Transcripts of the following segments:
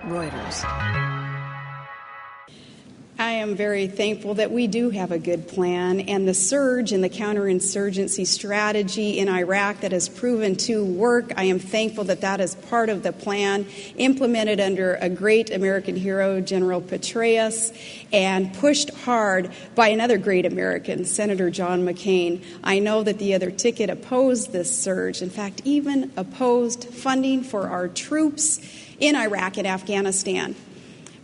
Reuters. I am very thankful that we do have a good plan, and the surge in the counterinsurgency strategy in Iraq that has proven to work. I am thankful that that is part of the plan implemented under a great American hero, General Petraeus, and pushed hard by another great American, Senator John McCain. I know that the other ticket opposed this surge, in fact, even opposed funding for our troops in Iraq and Afghanistan.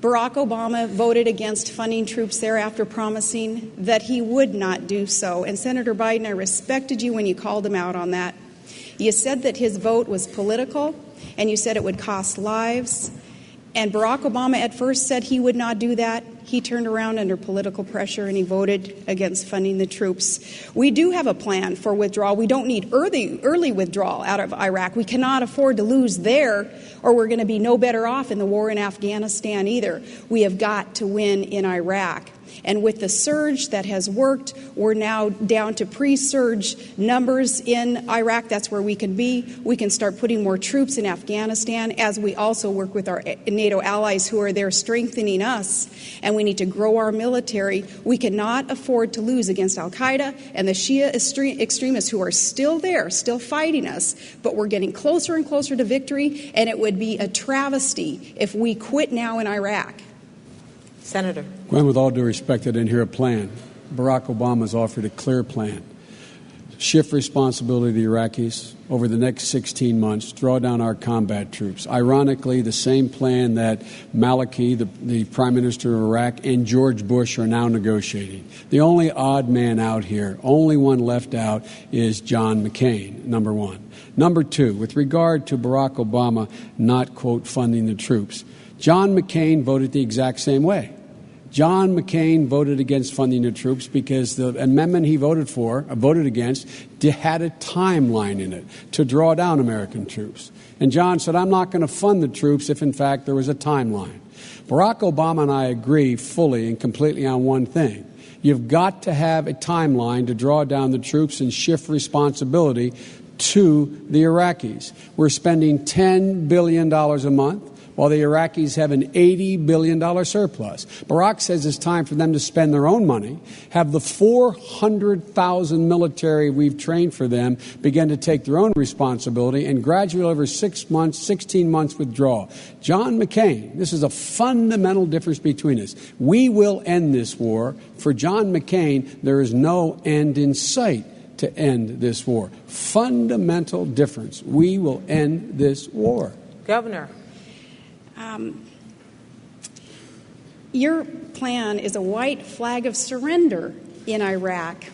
Barack Obama voted against funding troops there after promising that he would not do so. And Senator Biden, I respected you when you called him out on that. You said that his vote was political, and you said it would cost lives. And Barack Obama at first said he would not do that. He turned around under political pressure and he voted against funding the troops. We do have a plan for withdrawal. We don't need early withdrawal out of Iraq. We cannot afford to lose there, or we're going to be no better off in the war in Afghanistan either. We have got to win in Iraq. And with the surge that has worked, we're now down to pre-surge numbers in Iraq. That's where we can be. We can start putting more troops in Afghanistan as we also work with our NATO allies who are there strengthening us. And we need to grow our military. We cannot afford to lose against al-Qaeda and the Shia extremists who are still there, still fighting us. But we're getting closer and closer to victory, and it would be a travesty if we quit now in Iraq. Senator. Gwen, with all due respect, I didn't hear a plan. Barack Obama's offered a clear plan. Shift responsibility to the Iraqis over the next 16 months, draw down our combat troops. Ironically, the same plan that Maliki, the Prime Minister of Iraq, and George Bush are now negotiating. The only odd man out here, only one left out, is John McCain, number one. Number two, with regard to Barack Obama not, quote, funding the troops, John McCain voted the exact same way. John McCain voted against funding the troops because the amendment he voted against, had a timeline in it to draw down American troops. And John said, I'm not going to fund the troops if, in fact, there was a timeline. Barack Obama and I agree fully and completely on one thing. You've got to have a timeline to draw down the troops and shift responsibility to the Iraqis. We're spending $10 billion a month, while the Iraqis have an $80 billion surplus. Barack says it's time for them to spend their own money, have the 400,000 military we've trained for them begin to take their own responsibility, and gradually over 6 months, 16 months withdraw. John McCain, this is a fundamental difference between us. We will end this war. For John McCain, there is no end in sight to end this war. Fundamental difference. We will end this war. Governor. Your plan is a white flag of surrender in Iraq,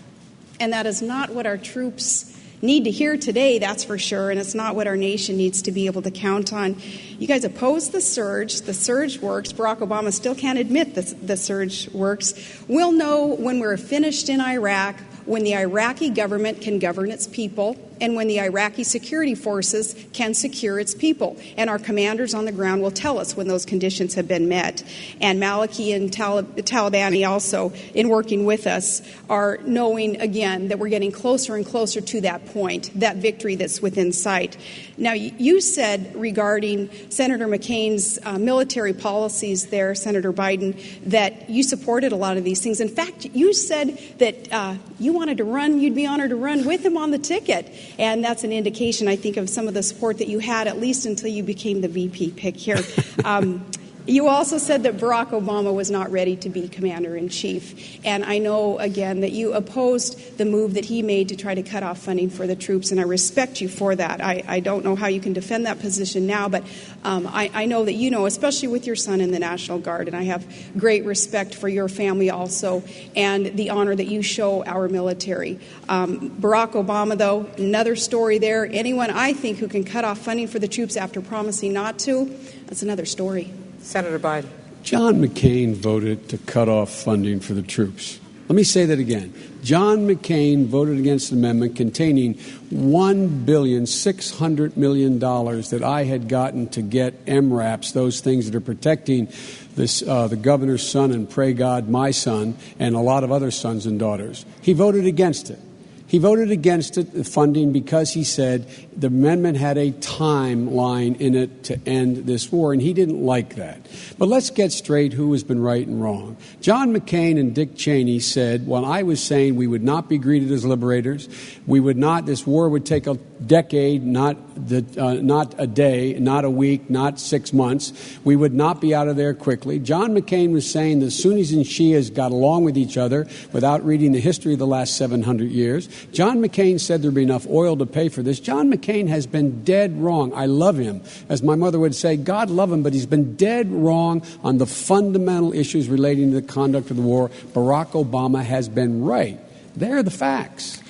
and that is not what our troops need to hear today, that's for sure, and it's not what our nation needs to be able to count on. You guys oppose the surge. The surge works. Barack Obama still can't admit the surge works. We'll know when we're finished in Iraq, when the Iraqi government can govern its people, and when the Iraqi security forces can secure its people. And our commanders on the ground will tell us when those conditions have been met. And Maliki and Taliban also, in working with us, are knowing, again, that we're getting closer and closer to that point, that victory that's within sight. Now, you said regarding Senator McCain's military policies there, Senator Biden, that you supported a lot of these things. In fact, you said that you wanted to run, you'd be honored to run with him on the ticket. And that's an indication, I think, of some of the support that you had, at least until you became the VP pick here. You also said that Barack Obama was not ready to be commander-in-chief. And I know, again, that you opposed the move that he made to try to cut off funding for the troops, and I respect you for that. I don't know how you can defend that position now, but I know that you know, especially with your son in the National Guard, and I have great respect for your family also and the honor that you show our military. Barack Obama, though, another story there. Anyone, I think, who can cut off funding for the troops after promising not to, that's another story. Senator Biden. John McCain voted to cut off funding for the troops. Let me say that again. John McCain voted against an amendment containing $1.6 billion that I had gotten to get MRAPs, those things that are protecting this, the governor's son and, pray God, my son, and a lot of other sons and daughters. He voted against it. He voted against it, the funding, because he said the amendment had a timeline in it to end this war, and he didn't like that. But let's get straight who has been right and wrong. John McCain and Dick Cheney said, when I was saying we would not be greeted as liberators, we would not, this war would take a decade, not a day, not a week, not 6 months. We would not be out of there quickly. John McCain was saying the Sunnis and Shias got along with each other without reading the history of the last 700 years. John McCain said there'd be enough oil to pay for this. John McCain has been dead wrong. I love him. As my mother would say, God love him, but he's been dead wrong on the fundamental issues relating to the conduct of the war. Barack Obama has been right. They're the facts.